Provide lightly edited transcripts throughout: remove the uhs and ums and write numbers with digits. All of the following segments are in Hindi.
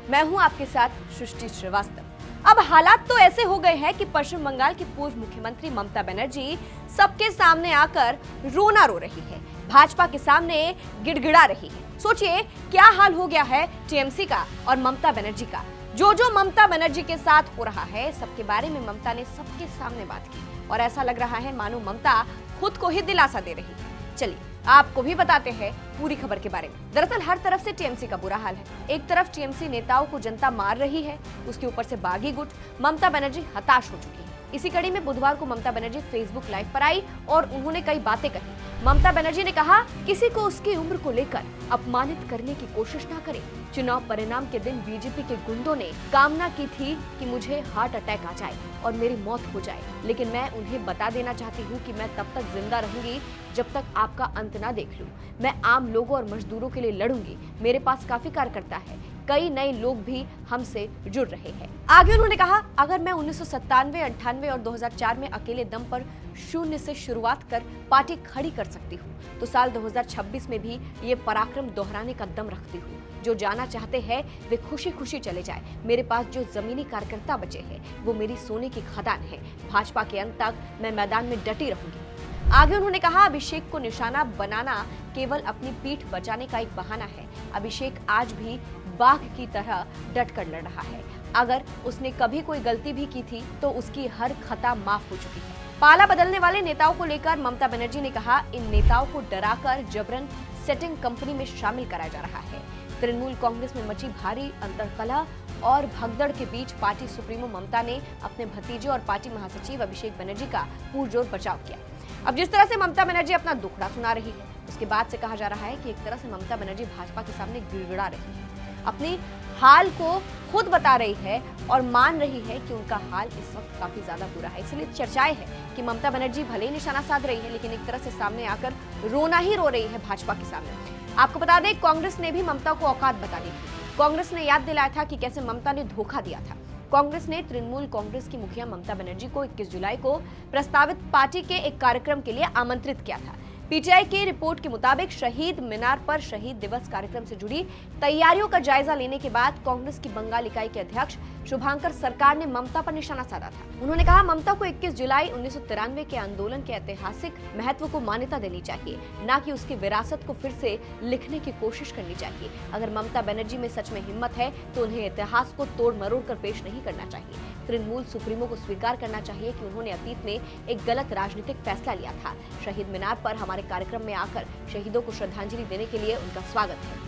मैं हूं आपके साथ सृष्टि श्रीवास्तव। अब हालात तो ऐसे हो गए हैं कि पश्चिम बंगाल की पूर्व मुख्यमंत्री ममता बनर्जी सबके सामने आकर रोना रो रही है, भाजपा के सामने गिड़गिड़ा रही है। सोचिए क्या हाल हो गया है टीएमसी का और ममता बनर्जी का। जो ममता बनर्जी के साथ हो रहा है, सबके बारे में ममता ने सबके सामने बात की और ऐसा लग रहा है मानो ममता खुद को ही दिलासा दे रही है। चलिए आपको भी बताते हैं पूरी खबर के बारे में। दरअसल हर तरफ से टीएमसी का बुरा हाल है। एक तरफ टीएमसी नेताओं को जनता मार रही है, उसके ऊपर से बागी गुट ममता बनर्जी हताश हो चुकी है। इसी कड़ी में बुधवार को ममता बनर्जी फेसबुक लाइव पर आई और उन्होंने कई बातें कही। ममता बनर्जी ने कहा, किसी को उसकी उम्र को लेकर अपमानित करने की कोशिश ना करें। चुनाव परिणाम के दिन बीजेपी के गुंडों ने कामना की थी कि मुझे हार्ट अटैक आ जाए और मेरी मौत हो जाए, लेकिन मैं उन्हें बता देना चाहती हूँ कि मैं तब तक जिंदा रहूंगी जब तक आपका अंत ना देख लूं। मैं आम लोगों और मजदूरों के लिए लड़ूंगी। मेरे पास काफी कार्यकर्ता है, कई नए लोग भी हमसे जुड़ रहे हैं। आगे उन्होंने कहा, अगर मैं 1997, 98 और 2004 में अकेले दम पर शून्य से शुरुआत कर पार्टी खड़ी कर सकती हूँ, तो साल 2026 में भी ये पराक्रम दोहराने का दम रखती हूँ। जो जाना चाहते हैं वे खुशी खुशी चले जाए। मेरे पास जो जमीनी कार्यकर्ता बचे हैं वो मेरी सोने की खदान है। भाजपा के अंत तक मैं मैदान में डटी रहूंगी। आगे उन्होंने कहा, अभिषेक को निशाना बनाना केवल अपनी पीठ बचाने का एक बहाना है। अभिषेक आज भी बाघ की तरह डट कर लड़ रहा है। अगर उसने कभी कोई गलती भी की थी तो उसकी हर खता माफ हो चुकी है। पाला बदलने वाले नेताओं को लेकर ममता बनर्जी ने कहा, इन नेताओं को डराकर जबरन सेटिंग कंपनी में शामिल कराया जा रहा है। तृणमूल कांग्रेस में मची भारी अंतर्कलह और भगदड़ के बीच पार्टी सुप्रीमो ममता ने अपने भतीजे और पार्टी महासचिव अभिषेक बनर्जी का पुरजोर बचाव किया। अब जिस तरह से ममता बनर्जी अपना दुखड़ा सुना रही है, उसके बाद से कहा जा रहा है कि एक तरह से ममता बनर्जी भाजपा के सामने गिड़गिड़ा रही है, अपनी हाल को खुद बता रही है और मान रही है कि उनका हाल इस वक्त काफी ज्यादा बुरा है। इसलिए चर्चाएं हैं कि ममता बनर्जी भले ही निशाना साध रही है, लेकिन एक तरह से सामने आकर रोना ही रो रही है भाजपा के सामने। आपको बता दें, कांग्रेस ने भी ममता को औकात बता दी थी। कांग्रेस ने याद दिलाया था कि कैसे ममता ने धोखा दिया था। कांग्रेस ने तृणमूल कांग्रेस की मुखिया ममता बनर्जी को 21 जुलाई को प्रस्तावित पार्टी के एक कार्यक्रम के लिए आमंत्रित किया था। पीटीआई की रिपोर्ट के मुताबिक शहीद मीनार पर शहीद दिवस कार्यक्रम से जुड़ी तैयारियों का जायजा लेने के बाद कांग्रेस की बंगाल इकाई के अध्यक्ष शुभांकर सरकार ने ममता पर निशाना साधा था। उन्होंने कहा, ममता को 21 जुलाई 1993 के आंदोलन के ऐतिहासिक महत्व को मान्यता देनी चाहिए, न कि उसकी विरासत को फिर से लिखने की कोशिश करनी चाहिए। अगर ममता बनर्जी में सच में हिम्मत है तो उन्हें इतिहास को तोड़ मरोड़ कर पेश नहीं करना चाहिए। तृणमूल सुप्रीमो को स्वीकार करना चाहिए कि उन्होंने अतीत में एक गलत राजनीतिक फैसला लिया था। शहीद मीनार पर हमारे कार्यक्रम में आकर शहीदों को श्रद्धांजलि देने के लिए उनका स्वागत है।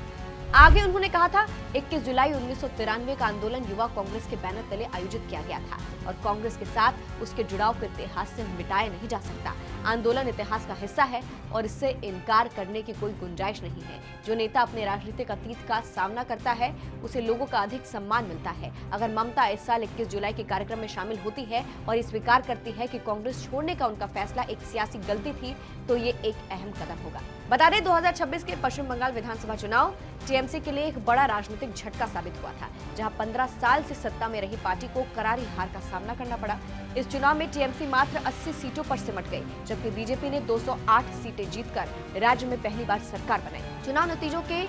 आगे उन्होंने कहा था, 21 जुलाई 1993 का आंदोलन युवा कांग्रेस के बैनर तले आयोजित किया गया था और कांग्रेस के साथ उसके जुड़ाव को इतिहास से मिटाया नहीं जा सकता। आंदोलन इतिहास का हिस्सा है और इससे इनकार करने की कोई गुंजाइश नहीं है। जो नेता अपने राजनीतिक अतीत का सामना करता है उसे लोगों का अधिक सम्मान मिलता है। अगर ममता इस साल 21 जुलाई के कार्यक्रम में शामिल होती है और ये स्वीकार करती है कि कांग्रेस छोड़ने का उनका फैसला एक सियासी गलती थी, तो ये एक अहम कदम होगा। बता दें, 2026 के पश्चिम बंगाल विधानसभा चुनाव टीएमसी के लिए एक बड़ा राजनीतिक झटका साबित हुआ था, जहां 15 साल से सत्ता में रही पार्टी को करारी हार का सामना करना पड़ा। इस चुनाव में टीएमसी मात्र 80 सीटों पर सिमट गई, जबकि बीजेपी ने 208 सीटें जीतकर राज्य में पहली बार सरकार बनाई। चुनाव नतीजों के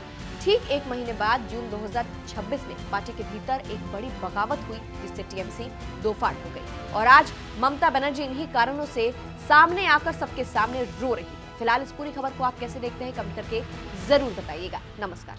ठीक एक महीने बाद जून 2026 में पार्टी के भीतर एक बड़ी बगावत हुई, जिससे टीएमसी दो फाड़ हो गई और आज ममता बनर्जी इन्हीं कारणों से सामने आकर सबके सामने रो रही है। फिलहाल इस पूरी खबर को आप कैसे देखते हैं, कमेंट करके जरूर बताइएगा। नमस्कार।